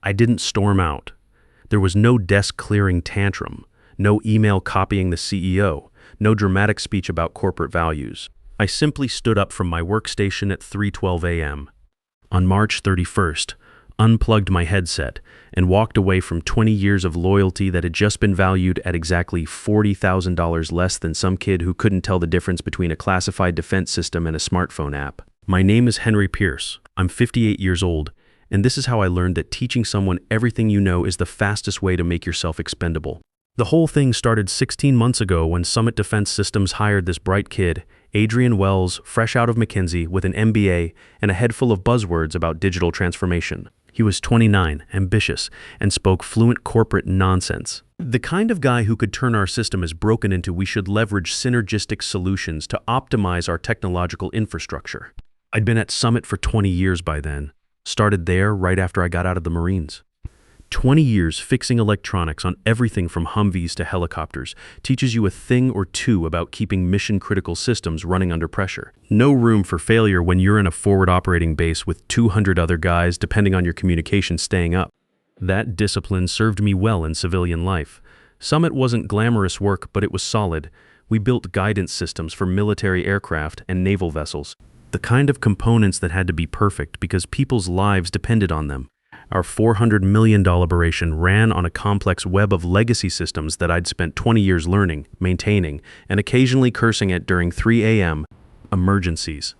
I didn't storm out. There was no desk-clearing tantrum, no email copying the CEO, no dramatic speech about corporate values. I simply stood up from my workstation at 3:12 a.m. On March 31st, unplugged my headset, and walked away from 20 years of loyalty that had just been valued at exactly $40,000 less than some kid who couldn't tell the difference between a classified defense system and a smartphone app. My name is Henry Pierce. I'm 58 years old, and this is how I learned that teaching someone everything you know is the fastest way to make yourself expendable. The whole thing started 16 months ago when Summit Defense Systems hired this bright kid, Adrian Wells, fresh out of McKinsey with an MBA and a head full of buzzwords about digital transformation. He was 29, ambitious, and spoke fluent corporate nonsense. The kind of guy who could turn our system as broken into we should leverage synergistic solutions to optimize our technological infrastructure. I'd been at Summit for 20 years by then. Started there right after I got out of the Marines. 20 years fixing electronics on everything from Humvees to helicopters teaches you a thing or two about keeping mission-critical systems running under pressure. No room for failure when you're in a forward operating base with 200 other guys depending on your communication staying up. That discipline served me well in civilian life. Summit wasn't glamorous work, but it was solid. We built guidance systems for military aircraft and naval vessels. The kind of components that had to be perfect because people's lives depended on them. Our $400 million operation ran on a complex web of legacy systems that I'd spent 20 years learning, maintaining, and occasionally cursing at during 3 a.m. emergencies.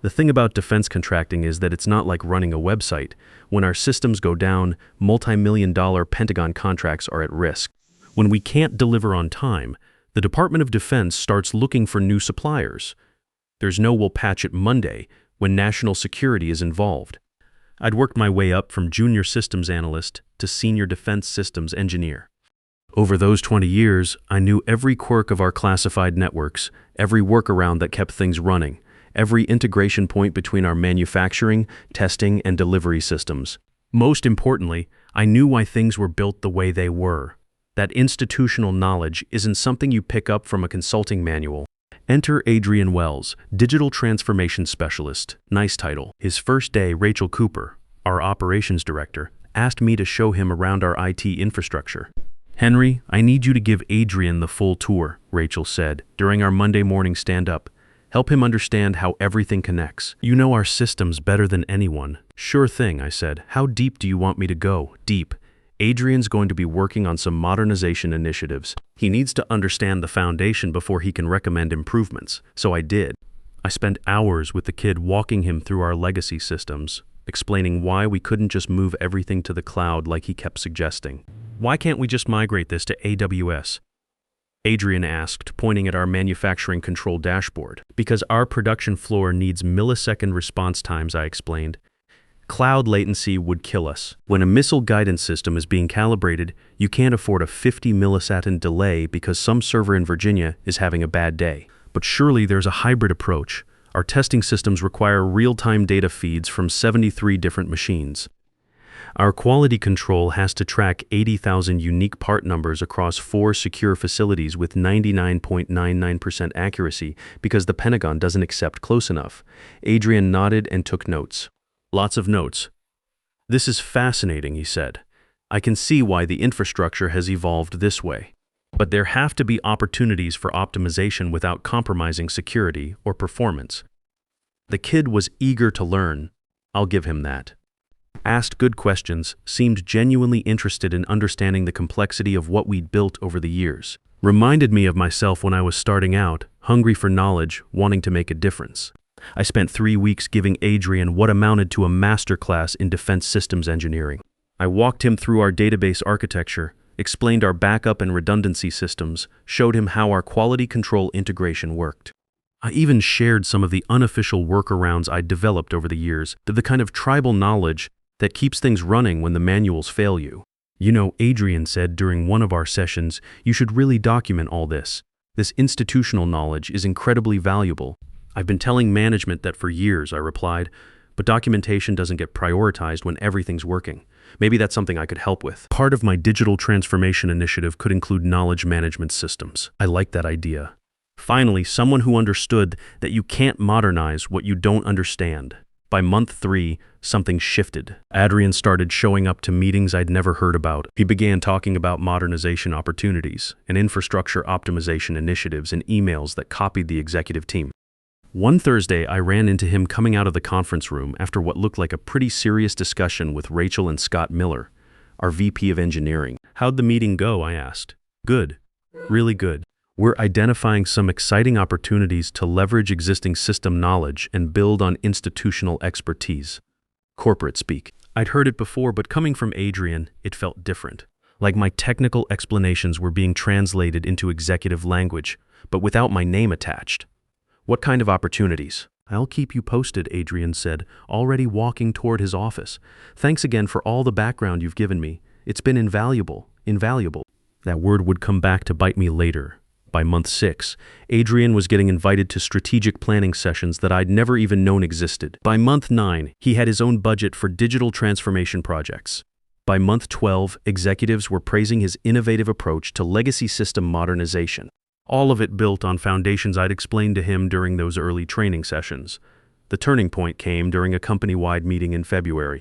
The thing about defense contracting is that it's not like running a website. When our systems go down, multi-million-dollar Pentagon contracts are at risk. When we can't deliver on time, the Department of Defense starts looking for new suppliers. There's no "we'll patch it Monday" when national security is involved. I'd worked my way up from junior systems analyst to senior defense systems engineer. Over those 20 years, I knew every quirk of our classified networks, every workaround that kept things running, every integration point between our manufacturing, testing, and delivery systems. Most importantly, I knew why things were built the way they were. That institutional knowledge isn't something you pick up from a consulting manual. Enter Adrian Wells, Digital Transformation Specialist. Nice title. His first day, Rachel Cooper, our operations director, asked me to show him around our IT infrastructure. "Henry, I need you to give Adrian the full tour," Rachel said during our Monday morning stand-up. "Help him understand how everything connects. You know our systems better than anyone." "Sure thing," I said. "How deep do you want me to go?" "Deep. Adrian's going to be working on some modernization initiatives. He needs to understand the foundation before he can recommend improvements." So I did. I spent hours with the kid walking him through our legacy systems, explaining why we couldn't just move everything to the cloud like he kept suggesting. "Why can't we just migrate this to AWS?" Adrian asked, pointing at our manufacturing control dashboard. "Because our production floor needs millisecond response times," I explained. "Cloud latency would kill us. When a missile guidance system is being calibrated, you can't afford a 50 millisecond delay because some server in Virginia is having a bad day." "But surely there's a hybrid approach. Our testing systems require real-time data feeds from 73 different machines. Our quality control has to track 80,000 unique part numbers across 4 secure facilities with 99.99% accuracy because the Pentagon doesn't accept close enough." Adrian nodded and took notes. Lots of notes. "This is fascinating," he said. "I can see why the infrastructure has evolved this way. But there have to be opportunities for optimization without compromising security or performance." The kid was eager to learn. I'll give him that. Asked good questions, seemed genuinely interested in understanding the complexity of what we'd built over the years. Reminded me of myself when I was starting out, hungry for knowledge, wanting to make a difference. I spent 3 weeks giving Adrian what amounted to a masterclass in defense systems engineering. I walked him through our database architecture, explained our backup and redundancy systems, showed him how our quality control integration worked. I even shared some of the unofficial workarounds I'd developed over the years, the kind of tribal knowledge that keeps things running when the manuals fail you. "You know," Adrian said during one of our sessions, "you should really document all this. This institutional knowledge is incredibly valuable." "I've been telling management that for years," I replied, "but documentation doesn't get prioritized when everything's working. Maybe that's something I could help with." Part of my digital transformation initiative could include knowledge management systems. I like that idea. Finally, someone who understood that you can't modernize what you don't understand. By month 3, something shifted. Adrian started showing up to meetings I'd never heard about. He began talking about modernization opportunities and infrastructure optimization initiatives in emails that copied the executive team. One Thursday, I ran into him coming out of the conference room after what looked like a pretty serious discussion with Rachel and Scott Miller, our VP of Engineering. "How'd the meeting go?" I asked. "Good. Really good. We're identifying some exciting opportunities to leverage existing system knowledge and build on institutional expertise." Corporate speak. I'd heard it before, but coming from Adrian, it felt different. Like my technical explanations were being translated into executive language, but without my name attached. "What kind of opportunities?" "I'll keep you posted," Adrian said, already walking toward his office. "Thanks again for all the background you've given me. It's been invaluable. That word would come back to bite me later. By month 6, Adrian was getting invited to strategic planning sessions that I'd never even known existed. By month 9, he had his own budget for digital transformation projects. By month 12, executives were praising his innovative approach to legacy system modernization. All of it built on foundations I'd explained to him during those early training sessions. The turning point came during a company-wide meeting in February.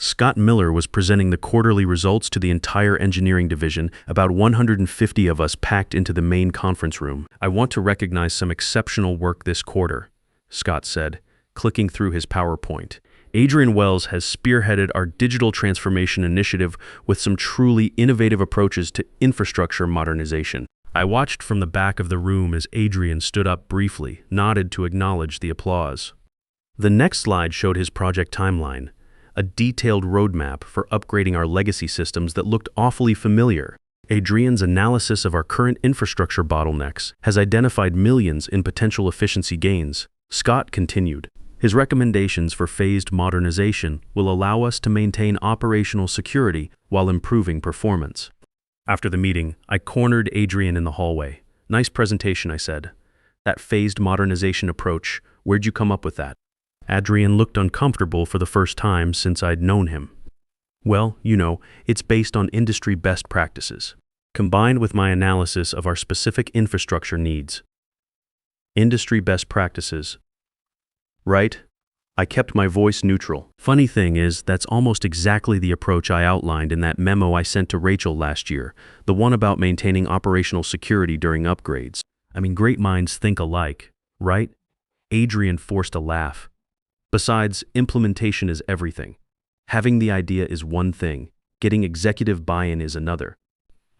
Scott Miller was presenting the quarterly results to the entire engineering division, about 150 of us packed into the main conference room. "I want to recognize some exceptional work this quarter," Scott said, clicking through his PowerPoint. "Adrian Wells has spearheaded our digital transformation initiative with some truly innovative approaches to infrastructure modernization." I watched from the back of the room as Adrian stood up briefly, nodded to acknowledge the applause. The next slide showed his project timeline, a detailed roadmap for upgrading our legacy systems that looked awfully familiar. Adrian's analysis of our current infrastructure bottlenecks has identified millions in potential efficiency gains. Scott continued, "His recommendations for phased modernization will allow us to maintain operational security while improving performance." After the meeting, I cornered Adrian in the hallway. "Nice presentation," I said. "That phased modernization approach, where'd you come up with that?" Adrian looked uncomfortable for the first time since I'd known him. "Well, it's based on industry best practices, combined with my analysis of our specific infrastructure needs." Industry best practices. Right? I kept my voice neutral. Funny thing is, that's almost exactly the approach I outlined in that memo I sent to Rachel last year, the one about maintaining operational security during upgrades. Great minds think alike, right? Adrian forced a laugh. "Besides, implementation is everything. Having the idea is one thing, getting executive buy-in is another."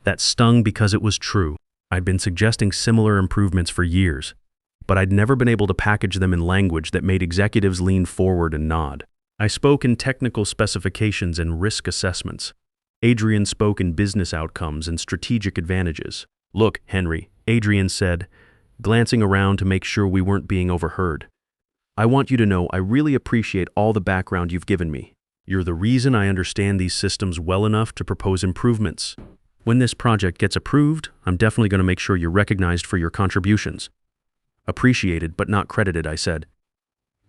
That stung because it was true. I'd been suggesting similar improvements for years, but I'd never been able to package them in language that made executives lean forward and nod. I spoke in technical specifications and risk assessments. Adrian spoke in business outcomes and strategic advantages. "Look, Henry," Adrian said, glancing around to make sure we weren't being overheard. "I want you to know I really appreciate all the background you've given me. You're the reason I understand these systems well enough to propose improvements. When this project gets approved, I'm definitely going to make sure you're recognized for your contributions." "Appreciated, but not credited," I said.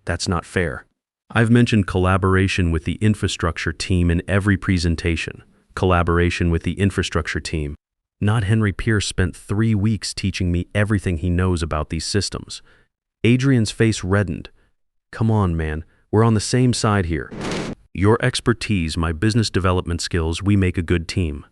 "That's not fair. I've mentioned collaboration with the infrastructure team in every presentation. Collaboration with the infrastructure team. Not Henry Pierce spent 3 weeks teaching me everything he knows about these systems." Adrian's face reddened. "Come on, man. We're on the same side here. Your expertise, my business development skills, we make a good team."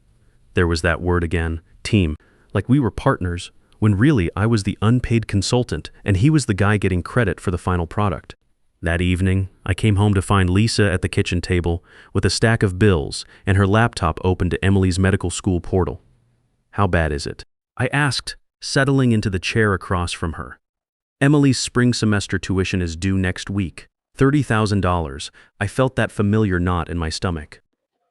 There was that word again, team. Like we were partners, when really I was the unpaid consultant and he was the guy getting credit for the final product. That evening, I came home to find Lisa at the kitchen table with a stack of bills and her laptop open to Emily's medical school portal. "How bad is it?" I asked, settling into the chair across from her. "Emily's spring semester tuition is due next week. $30,000. I felt that familiar knot in my stomach.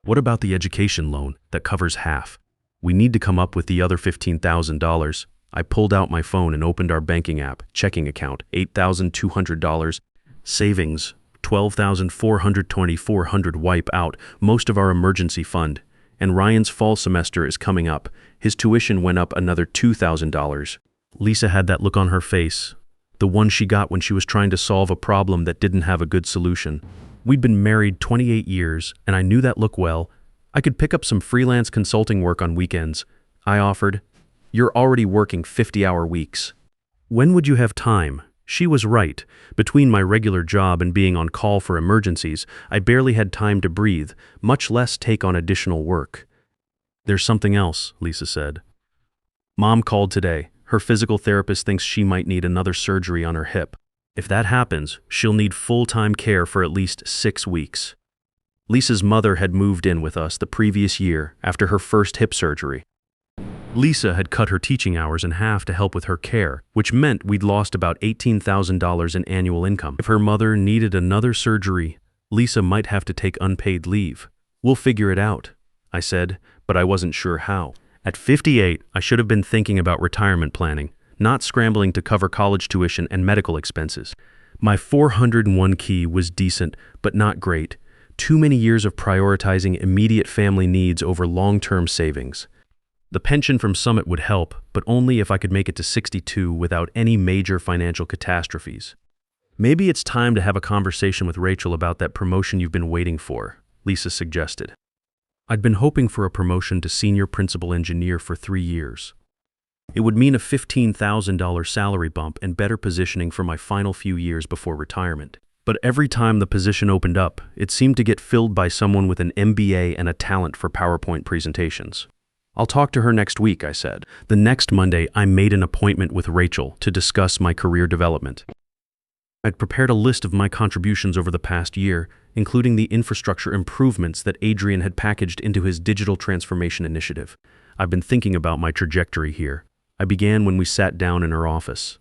"What about the education loan that covers half? We need to come up with the other $15,000. I pulled out my phone and opened our banking app. Checking account, $8,200. Savings, $12,424. Wipe out most of our emergency fund. And Ryan's fall semester is coming up. His tuition went up another $2,000. Lisa had that look on her face, the one she got when she was trying to solve a problem that didn't have a good solution. We'd been married 28 years, and I knew that look well. I could pick up some freelance consulting work on weekends. I offered. "You're already working 50-hour weeks. When would you have time?" She was right. Between my regular job and being on call for emergencies, I barely had time to breathe, much less take on additional work. "There's something else," Lisa said. "Mom called today. Her physical therapist thinks she might need another surgery on her hip. If that happens, she'll need full-time care for at least 6 weeks." Lisa's mother had moved in with us the previous year after her first hip surgery. Lisa had cut her teaching hours in half to help with her care, which meant we'd lost about $18,000 in annual income. If her mother needed another surgery, Lisa might have to take unpaid leave. "We'll figure it out," I said, but I wasn't sure how. At 58, I should have been thinking about retirement planning, not scrambling to cover college tuition and medical expenses. My 401k was decent, but not great. Too many years of prioritizing immediate family needs over long-term savings. The pension from Summit would help, but only if I could make it to 62 without any major financial catastrophes. "Maybe it's time to have a conversation with Rachel about that promotion you've been waiting for," Lisa suggested. I'd been hoping for a promotion to senior principal engineer for 3 years. It would mean a $15,000 salary bump and better positioning for my final few years before retirement. But every time the position opened up, it seemed to get filled by someone with an MBA and a talent for PowerPoint presentations. "I'll talk to her next week," I said. The next Monday, I made an appointment with Rachel to discuss my career development. I'd prepared a list of my contributions over the past year, including the infrastructure improvements that Adrian had packaged into his digital transformation initiative. I've been thinking about my trajectory here. I began when we sat down in her office.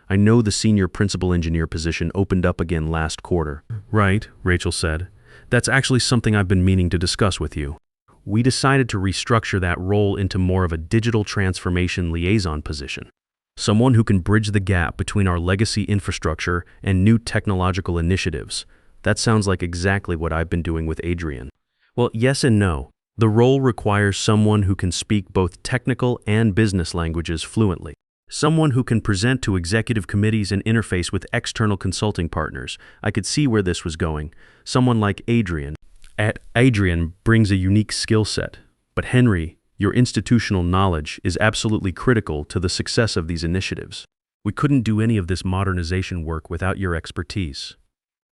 "I know the senior principal engineer position opened up again last quarter." "Right," Rachel said. "That's actually something I've been meaning to discuss with you." We decided to restructure that role into more of a digital transformation liaison position. Someone who can bridge the gap between our legacy infrastructure and new technological initiatives. That sounds like exactly what I've been doing with Adrian. Well, yes and no. The role requires someone who can speak both technical and business languages fluently. Someone who can present to executive committees and interface with external consulting partners. I could see where this was going. Someone like Adrian. Adrian brings a unique skill set. But Henry, your institutional knowledge is absolutely critical to the success of these initiatives. We couldn't do any of this modernization work without your expertise.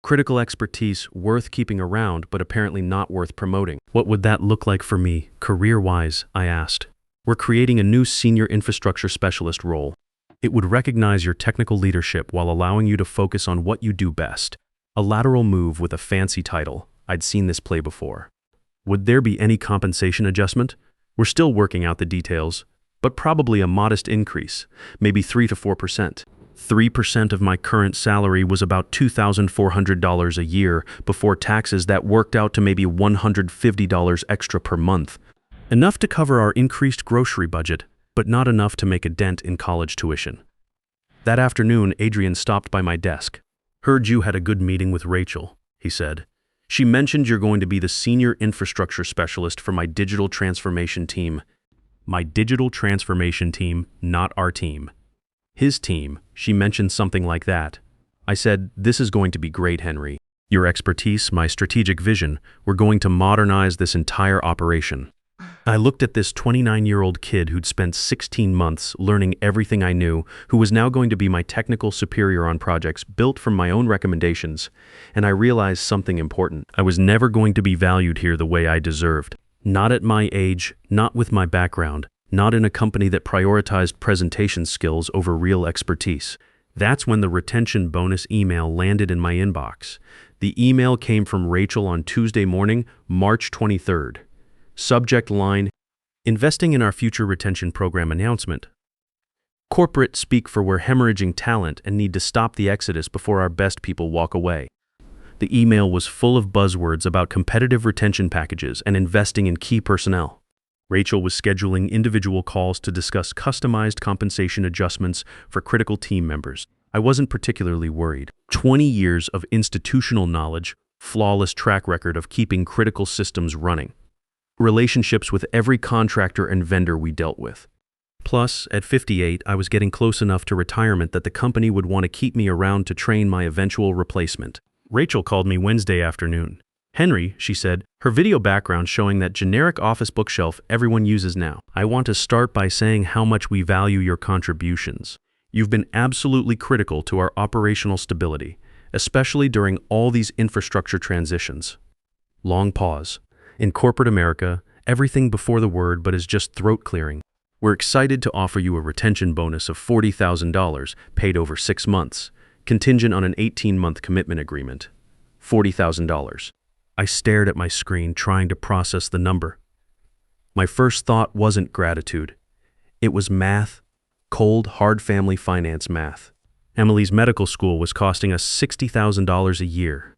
Critical expertise worth keeping around, but apparently not worth promoting. "What would that look like for me, career-wise?" I asked. "We're creating a new senior infrastructure specialist role. It would recognize your technical leadership while allowing you to focus on what you do best. A lateral move with a fancy title. I'd seen this play before." "Would there be any compensation adjustment?" "We're still working out the details, but probably a modest increase, maybe 3 to 4%. 3% of my current salary was about $2,400 a year before taxes. That worked out to maybe $150 extra per month. Enough to cover our increased grocery budget, but not enough to make a dent in college tuition." That afternoon, Adrian stopped by my desk. "Heard you had a good meeting with Rachel," he said. "She mentioned you're going to be the senior infrastructure specialist for my digital transformation team." My digital transformation team, not our team. His team. She mentioned something like that. I said, "This is going to be great, Henry. Your expertise, my strategic vision, we're going to modernize this entire operation." I looked at this 29-year-old kid who'd spent 16 months learning everything I knew, who was now going to be my technical superior on projects built from my own recommendations, and I realized something important. I was never going to be valued here the way I deserved. Not at my age, not with my background, not in a company that prioritized presentation skills over real expertise. That's when the retention bonus email landed in my inbox. The email came from Rachel on Tuesday morning, March 23rd. Subject line, "Investing in our future retention program announcement. Corporate speak for we're hemorrhaging talent and need to stop the exodus before our best people walk away." The email was full of buzzwords about competitive retention packages and investing in key personnel. Rachel was scheduling individual calls to discuss customized compensation adjustments for critical team members. I wasn't particularly worried. 20 years of institutional knowledge, flawless track record of keeping critical systems running. Relationships with every contractor and vendor we dealt with. Plus, at 58, I was getting close enough to retirement that the company would want to keep me around to train my eventual replacement. Rachel called me Wednesday afternoon. "Henry," she said, her video background showing that generic office bookshelf everyone uses now. "I want to start by saying how much we value your contributions. You've been absolutely critical to our operational stability, especially during all these infrastructure transitions. Long pause. In corporate America, everything before the word but is just throat clearing. We're excited to offer you a retention bonus of $40,000 paid over 6 months, contingent on an 18-month commitment agreement. $40,000. I stared at my screen, trying to process the number. My first thought wasn't gratitude. It was math, cold, hard family finance math. Emily's medical school was costing us $60,000 a year.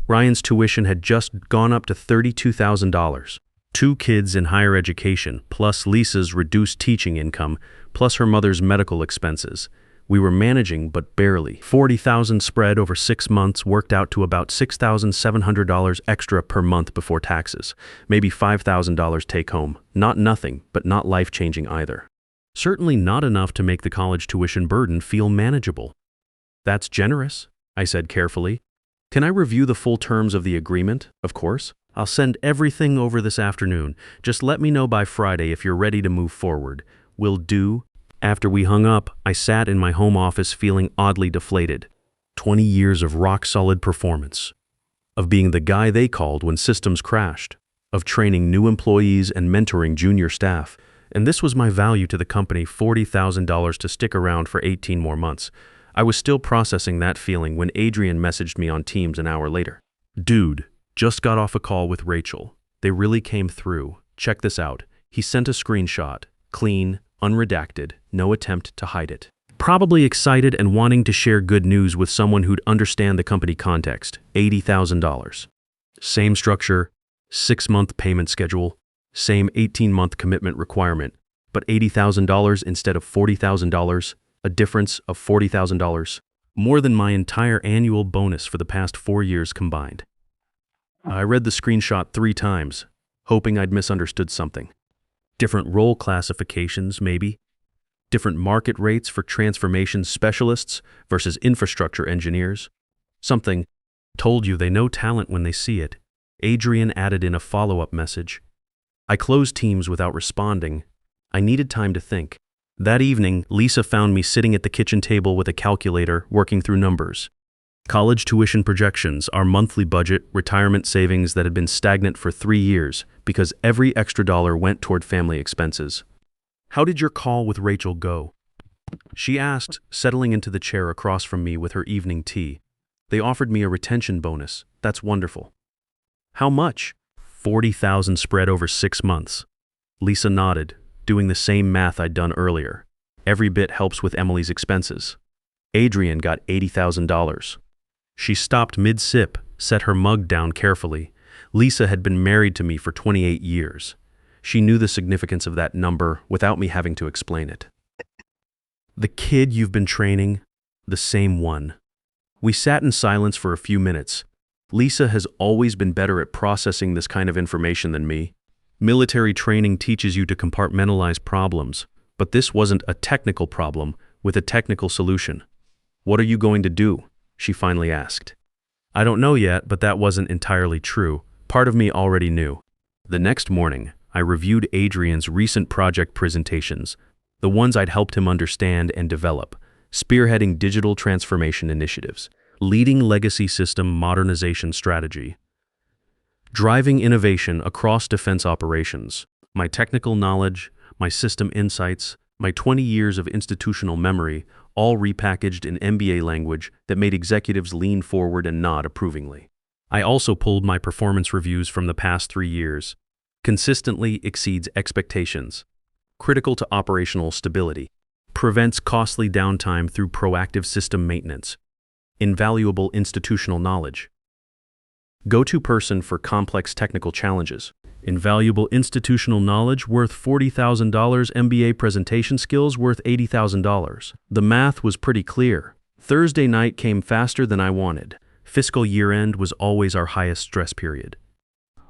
Ryan's tuition had just gone up to $32,000. 2 kids in higher education, plus Lisa's reduced teaching income, plus her mother's medical expenses. We were managing, but barely. $40,000 spread over 6 months worked out to about $6,700 extra per month before taxes. Maybe $5,000 take home. Not nothing, but not life-changing either. Certainly not enough to make the college tuition burden feel manageable. That's generous, I said carefully. Can I review the full terms of the agreement? Of course. I'll send everything over this afternoon. Just let me know by Friday if you're ready to move forward. Will do. After we hung up, I sat in my home office feeling oddly deflated. 20 years of rock-solid performance. Of being the guy they called when systems crashed. Of training new employees and mentoring junior staff. And this was my value to the company, $40,000 to stick around for 18 more months. I was still processing that feeling when Adrian messaged me on Teams an hour later. Dude, just got off a call with Rachel. They really came through. Check this out. He sent a screenshot. Clean, unredacted, no attempt to hide it. Probably excited and wanting to share good news with someone who'd understand the company context. $80,000. Same structure, 6-month payment schedule, same 18-month commitment requirement, but $80,000 instead of $40,000, a difference of $40,000, more than my entire annual bonus for the past 4 years combined. I read the screenshot 3 times, hoping I'd misunderstood something. Different role classifications, maybe. Different market rates for transformation specialists versus infrastructure engineers. Something. Told you they know talent when they see it. Adrian added in a follow-up message. I closed Teams without responding. I needed time to think. That evening, Lisa found me sitting at the kitchen table with a calculator, working through numbers. College tuition projections, our monthly budget, retirement savings that had been stagnant for 3 years because every extra dollar went toward family expenses. How did your call with Rachel go? She asked, settling into the chair across from me with her evening tea. They offered me a retention bonus. That's wonderful. How much? $40,000 spread over 6 months. Lisa nodded, doing the same math I'd done earlier. Every bit helps with Emily's expenses. Adrian got $80,000. She stopped mid-sip, set her mug down carefully. Lisa had been married to me for 28 years. She knew the significance of that number without me having to explain it. The kid you've been training, the same one. We sat in silence for a few minutes. Lisa has always been better at processing this kind of information than me. Military training teaches you to compartmentalize problems, but this wasn't a technical problem with a technical solution. What are you going to do? She finally asked. I don't know yet, but that wasn't entirely true. Part of me already knew. The next morning, I reviewed Adrian's recent project presentations, the ones I'd helped him understand and develop, spearheading digital transformation initiatives, leading legacy system modernization strategy, driving innovation across defense operations. My technical knowledge, my system insights, my 20 years of institutional memory, all repackaged in MBA language that made executives lean forward and nod approvingly. I also pulled my performance reviews from the past 3 years. Consistently exceeds expectations. Critical to operational stability. Prevents costly downtime through proactive system maintenance. Invaluable institutional knowledge. Go-to person for complex technical challenges. Invaluable institutional knowledge worth $40,000, MBA presentation skills worth $80,000. The math was pretty clear. Thursday night came faster than I wanted. Fiscal year-end was always our highest stress period.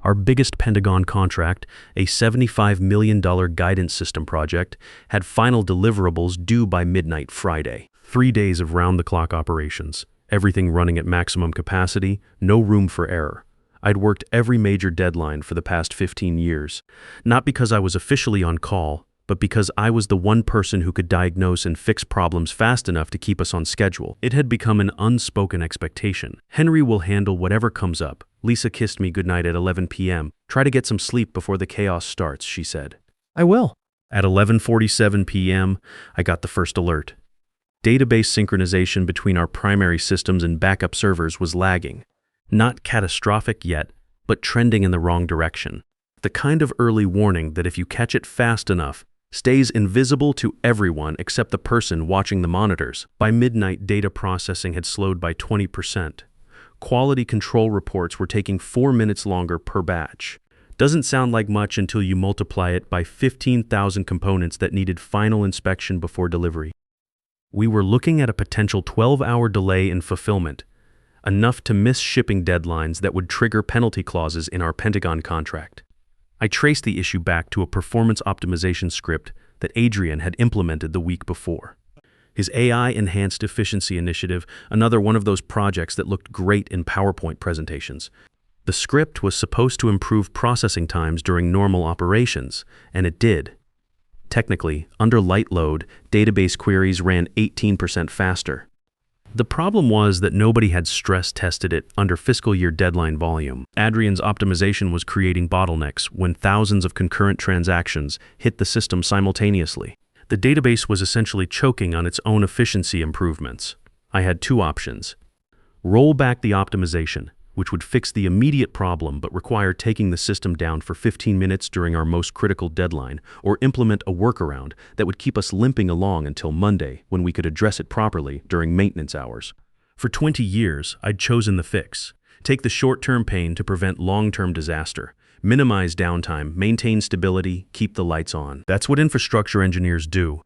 Our biggest Pentagon contract, a $75 million guidance system project, had final deliverables due by midnight Friday. 3 days of round-the-clock operations, everything running at maximum capacity, no room for error. I'd worked every major deadline for the past 15 years, not because I was officially on call, but but because I was the one person who could diagnose and fix problems fast enough to keep us on schedule. It had become an unspoken expectation. Henry will handle whatever comes up. Lisa kissed me goodnight at 11 p.m. Try to get some sleep before the chaos starts, she said. I will. At 11:47 p.m., I got the first alert. Database synchronization between our primary systems and backup servers was lagging. Not catastrophic yet, but trending in the wrong direction. The kind of early warning that if you catch it fast enough, stays invisible to everyone except the person watching the monitors. By midnight, data processing had slowed by 20%. Quality control reports were taking 4 minutes longer per batch. Doesn't sound like much until you multiply it by 15,000 components that needed final inspection before delivery. We were looking at a potential 12-hour delay in fulfillment, enough to miss shipping deadlines that would trigger penalty clauses in our Pentagon contract. I traced the issue back to a performance optimization script that Adrian had implemented the week before. His AI-enhanced efficiency initiative, another one of those projects that looked great in PowerPoint presentations. The script was supposed to improve processing times during normal operations, and it did. Technically, under light load, database queries ran 18% faster. The problem was that nobody had stress-tested it under fiscal year deadline volume. Adrian's optimization was creating bottlenecks when thousands of concurrent transactions hit the system simultaneously. The database was essentially choking on its own efficiency improvements. I had two options. Roll back the optimization, which would fix the immediate problem but require taking the system down for 15 minutes during our most critical deadline, or implement a workaround that would keep us limping along until Monday when we could address it properly during maintenance hours. For 20 years, I'd chosen the fix. Take the short-term pain to prevent long-term disaster. Minimize downtime, maintain stability, keep the lights on. That's what infrastructure engineers do.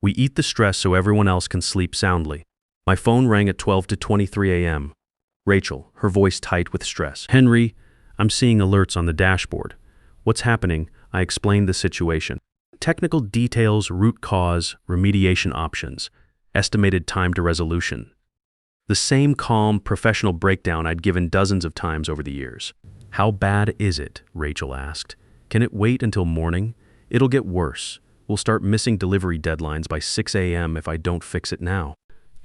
We eat the stress so everyone else can sleep soundly. My phone rang at 12:23 a.m. Rachel, her voice tight with stress. Henry, I'm seeing alerts on the dashboard. What's happening? I explained the situation. Technical details, root cause, remediation options, estimated time to resolution. The same calm, professional breakdown I'd given dozens of times over the years. How bad is it? Rachel asked. Can it wait until morning? It'll get worse. We'll start missing delivery deadlines by 6 a.m. if I don't fix it now.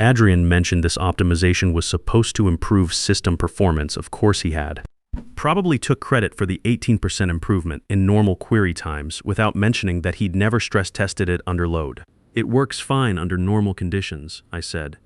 Adrian mentioned this optimization was supposed to improve system performance. Of course he had. Probably took credit for the 18% improvement in normal query times without mentioning that he'd never stress-tested it under load. It works fine under normal conditions, I said.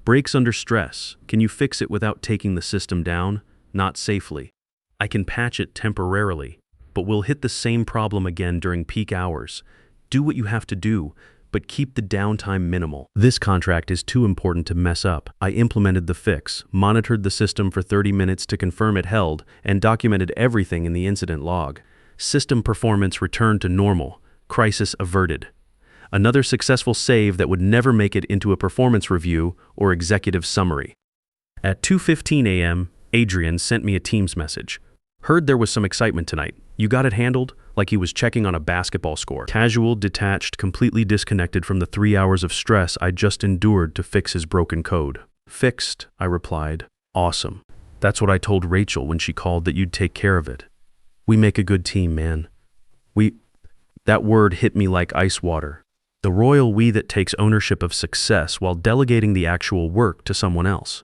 Breaks under stress. Can you fix it without taking the system down? Not safely. I can patch it temporarily, but we'll hit the same problem again during peak hours. Do what you have to do, but keep the downtime minimal. This contract is too important to mess up. I implemented the fix, monitored the system for 30 minutes to confirm it held, and documented everything in the incident log. System performance returned to normal. Crisis averted. Another successful save that would never make it into a performance review or executive summary. At 2:15 a.m., Adrian sent me a Teams message. Heard there was some excitement tonight. You got it handled? Like he was checking on a basketball score. Casual, detached, completely disconnected from the 3 hours of stress I just endured to fix his broken code. Fixed, I replied. Awesome. That's what I told Rachel when she called that you'd take care of it. We make a good team, man. That word hit me like ice water. The royal we that takes ownership of success while delegating the actual work to someone else.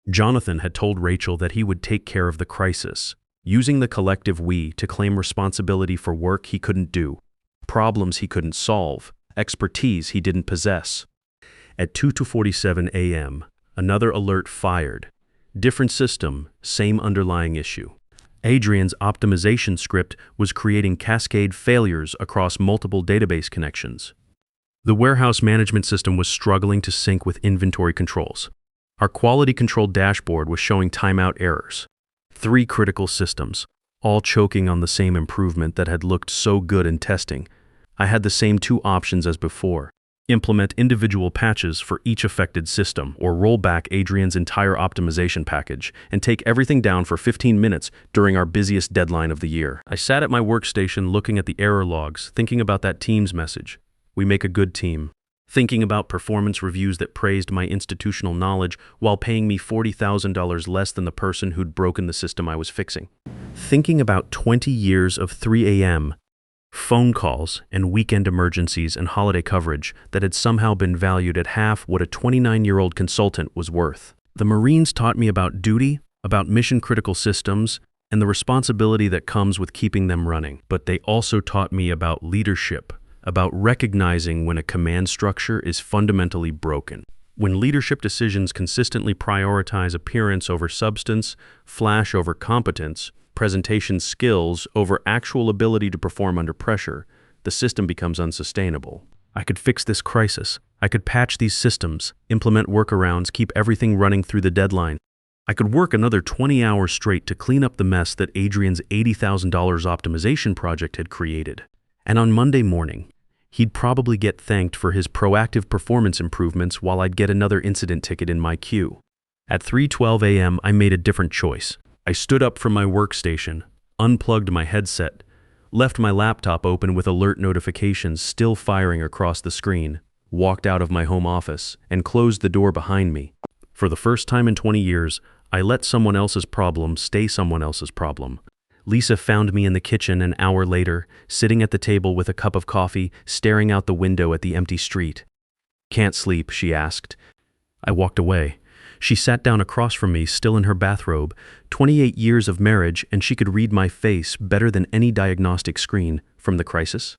Jonathan had told Rachel that he would take care of the crisis, using the collective we to claim responsibility for work he couldn't do, problems he couldn't solve, expertise he didn't possess. At 2:47 a.m., another alert fired. Different system, same underlying issue. Adrian's optimization script was creating cascade failures across multiple database connections. The warehouse management system was struggling to sync with inventory controls. Our quality control dashboard was showing timeout errors. 3 critical systems, all choking on the same improvement that had looked so good in testing. I had the same 2 options as before. Implement individual patches for each affected system, or roll back Adrian's entire optimization package and take everything down for 15 minutes during our busiest deadline of the year. I sat at my workstation looking at the error logs, thinking about that Teams message. We make a good team. Thinking about performance reviews that praised my institutional knowledge while paying me $40,000 less than the person who'd broken the system I was fixing. Thinking about 20 years of 3 a.m. Phone calls and weekend emergencies and holiday coverage that had somehow been valued at half what a 29-year-old consultant was worth. The Marines taught me about duty, about mission-critical systems, and the responsibility that comes with keeping them running. But they also taught me about leadership, about recognizing when a command structure is fundamentally broken. When leadership decisions consistently prioritize appearance over substance, flash over competence, presentation skills over actual ability to perform under pressure, the system becomes unsustainable. I could fix this crisis. I could patch these systems, implement workarounds, keep everything running through the deadline. I could work another 20 hours straight to clean up the mess that Adrian's $80,000 optimization project had created. And on Monday morning, he'd probably get thanked for his proactive performance improvements while I'd get another incident ticket in my queue. At 3:12 a.m., I made a different choice. I stood up from my workstation, unplugged my headset, left my laptop open with alert notifications still firing across the screen, walked out of my home office, and closed the door behind me. For the first time in 20 years, I let someone else's problem stay someone else's problem. Lisa found me in the kitchen an hour later, sitting at the table with a cup of coffee, staring out the window at the empty street. "Can't sleep?" she asked. I walked away. She sat down across from me, still in her bathrobe, 28 years of marriage, and she could read my face better than any diagnostic screen. From the crisis?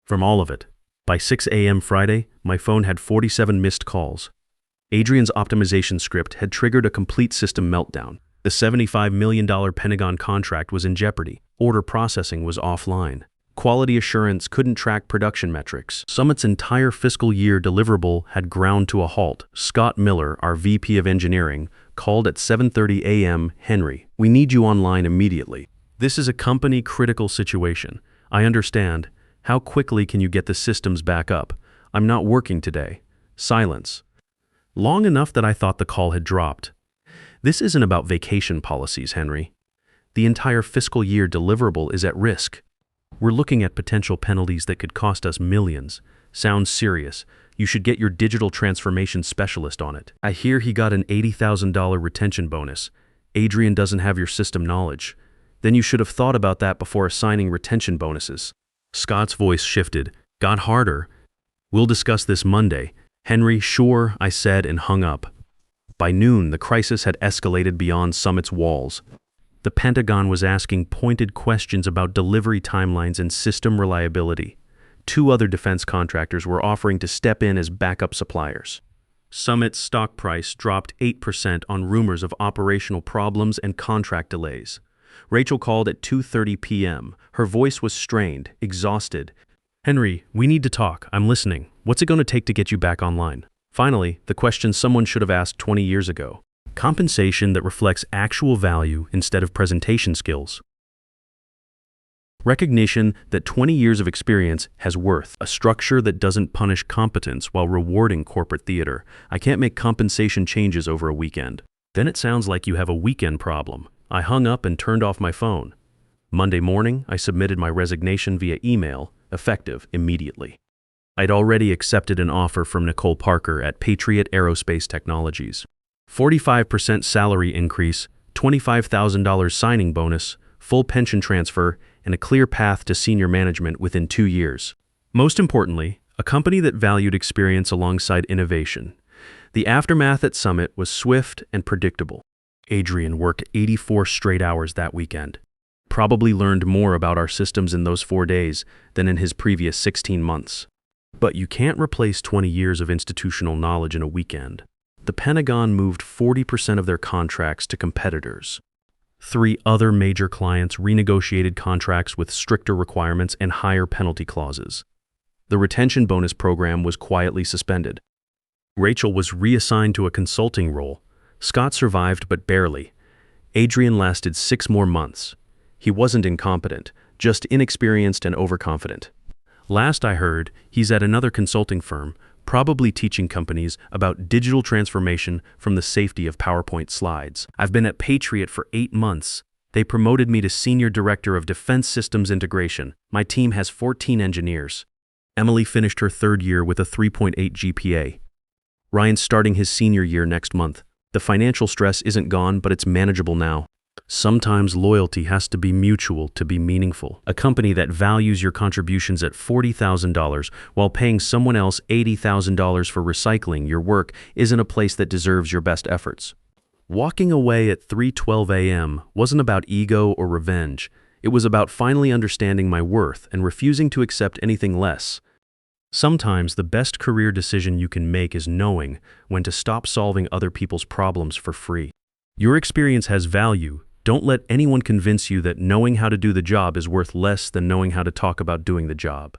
From all of it. By 6 a.m. Friday, my phone had 47 missed calls. Adrian's optimization script had triggered a complete system meltdown. The $75 million Pentagon contract was in jeopardy. Order processing was offline. Quality assurance couldn't track production metrics. Summit's entire fiscal year deliverable had ground to a halt. Scott Miller, our VP of Engineering, called at 7:30 a.m. "Henry, we need you online immediately. This is a company-critical situation. I understand. How quickly can you get the systems back up? I'm not working today." Silence. Long enough that I thought the call had dropped. This isn't about vacation policies, Henry. The entire fiscal year deliverable is at risk. We're looking at potential penalties that could cost us millions. Sounds serious. You should get your digital transformation specialist on it. I hear he got an $80,000 retention bonus. Adrian doesn't have your system knowledge. Then you should have thought about that before assigning retention bonuses. Scott's voice shifted, got harder. "We'll discuss this Monday." "Henry, sure," I said and hung up. By noon, the crisis had escalated beyond Summit's walls. The Pentagon was asking pointed questions about delivery timelines and system reliability. 2 other defense contractors were offering to step in as backup suppliers. Summit's stock price dropped 8% on rumors of operational problems and contract delays. Rachel called at 2:30 p.m. Her voice was strained, exhausted. "Henry, we need to talk. I'm listening. What's it going to take to get you back online?" Finally, the question someone should have asked 20 years ago. Compensation that reflects actual value instead of presentation skills. Recognition that 20 years of experience has worth. A structure that doesn't punish competence while rewarding corporate theater. I can't make compensation changes over a weekend. Then it sounds like you have a weekend problem. I hung up and turned off my phone. Monday morning, I submitted my resignation via email, effective immediately. I'd already accepted an offer from Nicole Parker at Patriot Aerospace Technologies. 45% salary increase, $25,000 signing bonus, full pension transfer, and a clear path to senior management within 2 years. Most importantly, a company that valued experience alongside innovation. The aftermath at Summit was swift and predictable. Adrian worked 84 straight hours that weekend. Probably learned more about our systems in those 4 days than in his previous 16 months. But you can't replace 20 years of institutional knowledge in a weekend. The Pentagon moved 40% of their contracts to competitors. 3 other major clients renegotiated contracts with stricter requirements and higher penalty clauses. The retention bonus program was quietly suspended. Rachel was reassigned to a consulting role. Scott survived, but barely. Adrian lasted 6 more months. He wasn't incompetent, just inexperienced and overconfident. Last I heard, he's at another consulting firm, probably teaching companies about digital transformation from the safety of PowerPoint slides. I've been at Patriot for 8 months. They promoted me to Senior Director of Defense Systems Integration. My team has 14 engineers. Emily finished her 3rd year with a 3.8 GPA. Ryan's starting his senior year next month. The financial stress isn't gone, but it's manageable now. Sometimes loyalty has to be mutual to be meaningful. A company that values your contributions at $40,000 while paying someone else $80,000 for recycling your work isn't a place that deserves your best efforts. Walking away at 3:12 a.m. wasn't about ego or revenge. It was about finally understanding my worth and refusing to accept anything less. Sometimes the best career decision you can make is knowing when to stop solving other people's problems for free. Your experience has value. Don't let anyone convince you that knowing how to do the job is worth less than knowing how to talk about doing the job.